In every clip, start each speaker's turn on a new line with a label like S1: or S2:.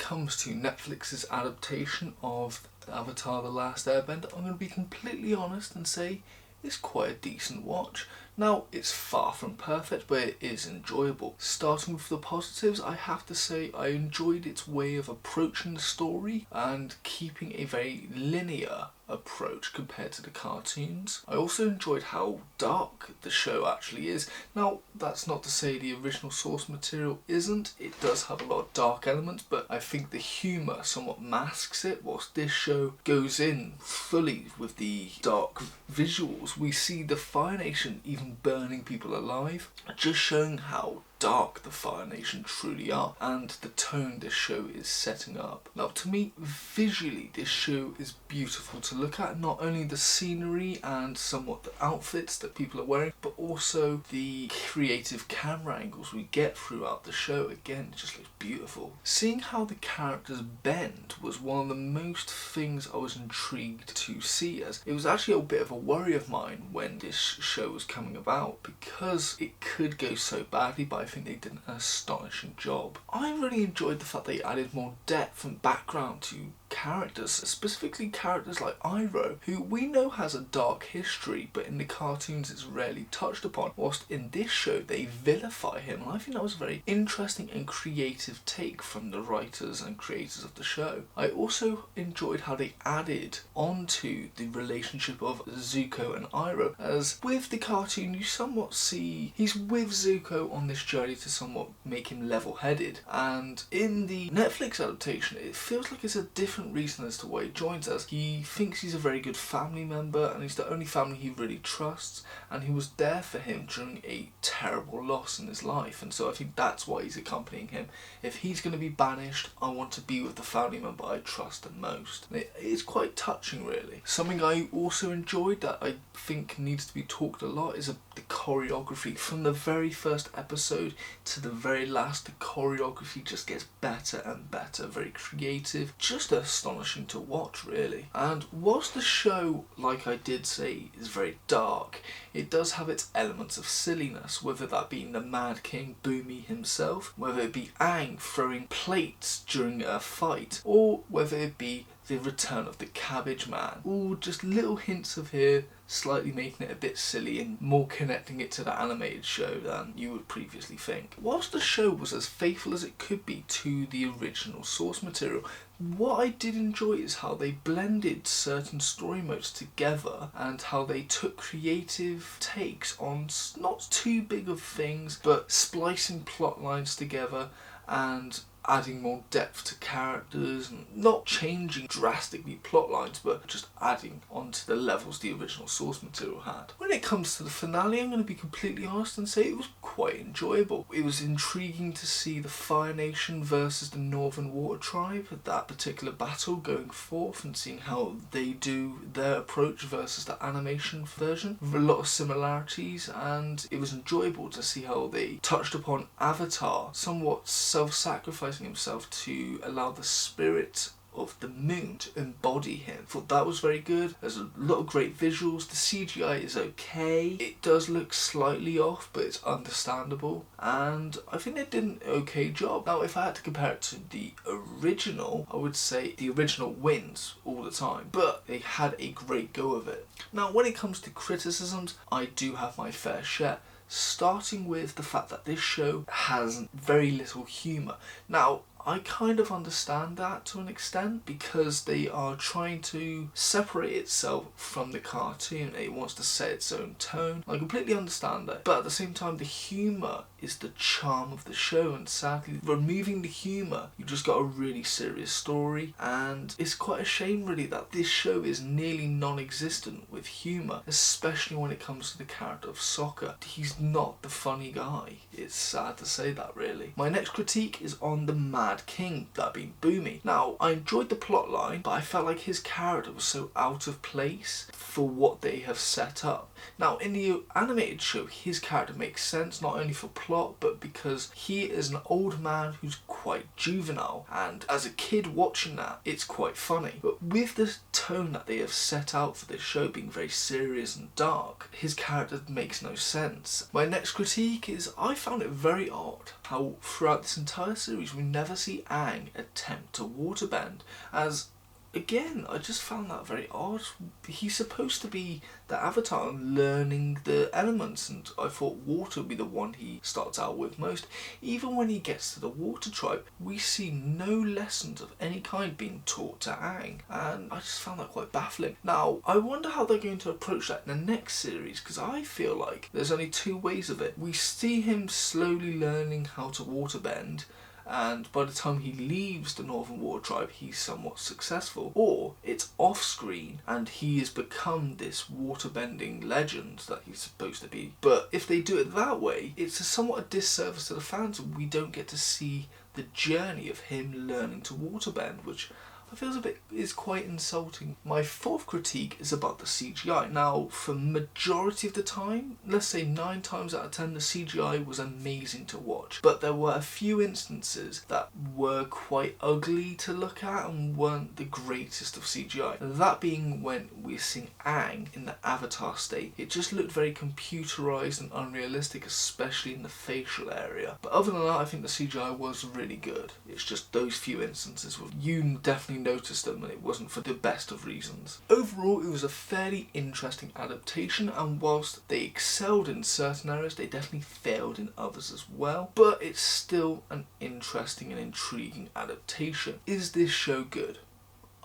S1: comes to Netflix's adaptation of Avatar The Last Airbender, I'm going to be completely honest and say it's quite a decent watch. Now, it's far from perfect, but it is enjoyable. Starting with the positives, I have to say I enjoyed its way of approaching the story and keeping a very linear approach compared to the cartoons. I also enjoyed how dark the show actually is. Now, that's not to say the original source material isn't. It does have a lot of dark elements, but I think the humour somewhat masks it, whilst this show goes in fully with the dark visuals. We see the Fire Nation even burning people alive, just showing how dark the Fire Nation truly are and the tone this show is setting up. Now, to me, visually this show is beautiful to look at. Not only the scenery and somewhat the outfits that people are wearing, but also the creative camera angles we get throughout the show. Again, it just looks beautiful. Seeing how the characters bend was one of the most things I was intrigued to see, as it was actually a bit of a worry of mine when this show was coming about, because it could go so badly, but I think they did an astonishing job. I really enjoyed the fact they added more depth and background to characters, specifically characters like Iroh, who we know has a dark history, but in the cartoons it's rarely touched upon, whilst in this show they vilify him, and I think that was a very interesting and creative take from the writers and creators of the show. I also enjoyed how they added onto the relationship of Zuko and Iroh, as with the cartoon you somewhat see he's with Zuko on this journey to somewhat make him level-headed, and in the Netflix adaptation it feels like it's a different reason as to why he joins us. He thinks he's a very good family member and he's the only family he really trusts, and he was there for him during a terrible loss in his life, and so I think that's why he's accompanying him. If he's going to be banished, I want to be with the family member I trust the most. And it's quite touching, really. Something I also enjoyed that I think needs to be talked a lot is the choreography. From the very first episode to the very last, the choreography just gets better and better, very creative, just astonishing to watch, really. And whilst the show, like I did say, is very dark, it does have its elements of silliness, whether that be the Mad King Boomy himself, whether it be Aang throwing plates during a fight, or whether it be the return of the Cabbage Man. All just little hints of here, slightly making it a bit silly and more connecting it to the animated show than you would previously think. Whilst the show was as faithful as it could be to the original source material, what I did enjoy is how they blended certain story modes together and how they took creative takes on not too big of things, but splicing plot lines together and adding more depth to characters, and not changing drastically plot lines, but just adding onto the levels the original source material had. When it comes to the finale, I'm going to be completely honest and say it was quite enjoyable. It was intriguing to see the Fire Nation versus the Northern Water Tribe, that particular battle going forth, and seeing how they do their approach versus the animation version, with a lot of similarities, and it was enjoyable to see how they touched upon Avatar somewhat self-sacrificing himself to allow the spirit of the moon to embody him. Thought that was very good. There's a lot of great visuals. The CGI is okay. It does look slightly off, but it's understandable, and I think they did an okay job. Now, if I had to compare it to the original, I would say the original wins all the time, but they had a great go of it. Now, when it comes to criticisms, I do have my fair share, starting with the fact that this show has very little humour. Now, I kind of understand that to an extent, because they are trying to separate itself from the cartoon. It wants to set its own tone. I completely understand that. But at the same time, the humour is the charm of the show, and sadly, removing the humour, you just got a really serious story, and it's quite a shame really that this show is nearly non-existent with humour, especially when it comes to the character of Sokka. He's not the funny guy. It's sad to say that, really. My next critique is on the Mad King, that being Boomy. Now, I enjoyed the plot line, but I felt like his character was so out of place for what they have set up. Now, in the animated show, his character makes sense, not only for plot plot, but because he is an old man who's quite juvenile, and as a kid watching that, it's quite funny. But with the tone that they have set out for this show being very serious and dark, his character makes no sense. My next critique is I found it very odd how throughout this entire series we never see Aang attempt to waterbend, as again, I just found that very odd. He's supposed to be the Avatar learning the elements, and I thought water would be the one he starts out with most. Even when he gets to the water tribe, we see no lessons of any kind being taught to Aang, and I just found that quite baffling. Now, I wonder how they're going to approach that in the next series, because I feel like there's only two ways of it. We see him slowly learning how to waterbend, and by the time he leaves the Northern Water Tribe, he's somewhat successful. Or it's off screen and he has become this waterbending legend that he's supposed to be. But if they do it that way, it's somewhat a disservice to the fans. We don't get to see the journey of him learning to waterbend, which I feel is quite insulting. My fourth critique is about the CGI. Now, for majority of the time, let's say 9 times out of 10, the CGI was amazing to watch. But there were a few instances that were quite ugly to look at and weren't the greatest of CGI. That being when we're seeing Aang in the Avatar state. It just looked very computerized and unrealistic, especially in the facial area. But other than that, I think the CGI was really good. It's just those few instances where you definitely noticed them, and it wasn't for the best of reasons. Overall, it was a fairly interesting adaptation, and whilst they excelled in certain areas, they definitely failed in others as well. But it's still an interesting and intriguing adaptation. Is this show good?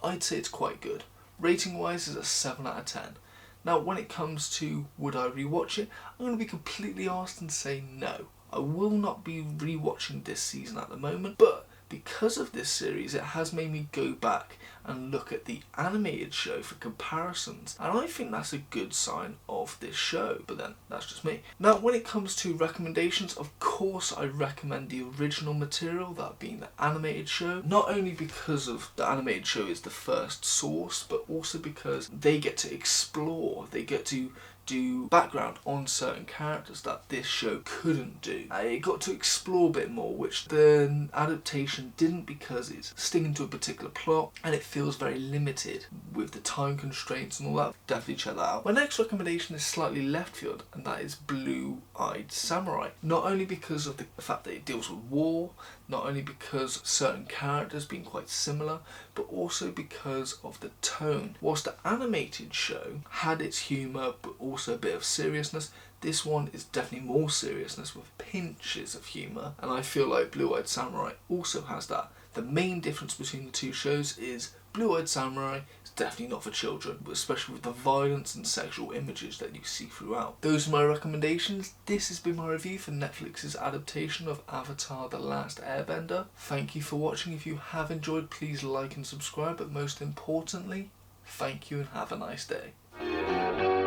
S1: I'd say it's quite good. Rating wise is a 7 out of 10. Now, when it comes to would I rewatch it, I'm going to be completely honest and say no. I will not be rewatching this season at the moment, but because of this series, it has made me go back and look at the animated show for comparisons, and I think that's a good sign of this show, but then that's just me. Now, when it comes to recommendations, of course I recommend the original material, that being the animated show, not only because of the animated show is the first source, but also because they get to explore, they get to do background on certain characters that this show couldn't do. It got to explore a bit more, which the adaptation didn't, because it's sticking to a particular plot and it feels very limited with the time constraints and all that. Definitely check that out. My next recommendation is slightly left field, and that is Blue-Eyed Samurai. Not only because of the fact that it deals with war, not only because certain characters being quite similar, but also because of the tone. Whilst the animated show had its humour but also a bit of seriousness, this one is definitely more seriousness with pinches of humour, and I feel like Blue-Eyed Samurai also has that. The main difference between the two shows is Blue-Eyed Samurai is definitely not for children, especially with the violence and sexual images that you see throughout. Those are my recommendations. This has been my review for Netflix's adaptation of Avatar The Last Airbender. Thank you for watching. If you have enjoyed, please like and subscribe, but most importantly, thank you and have a nice day.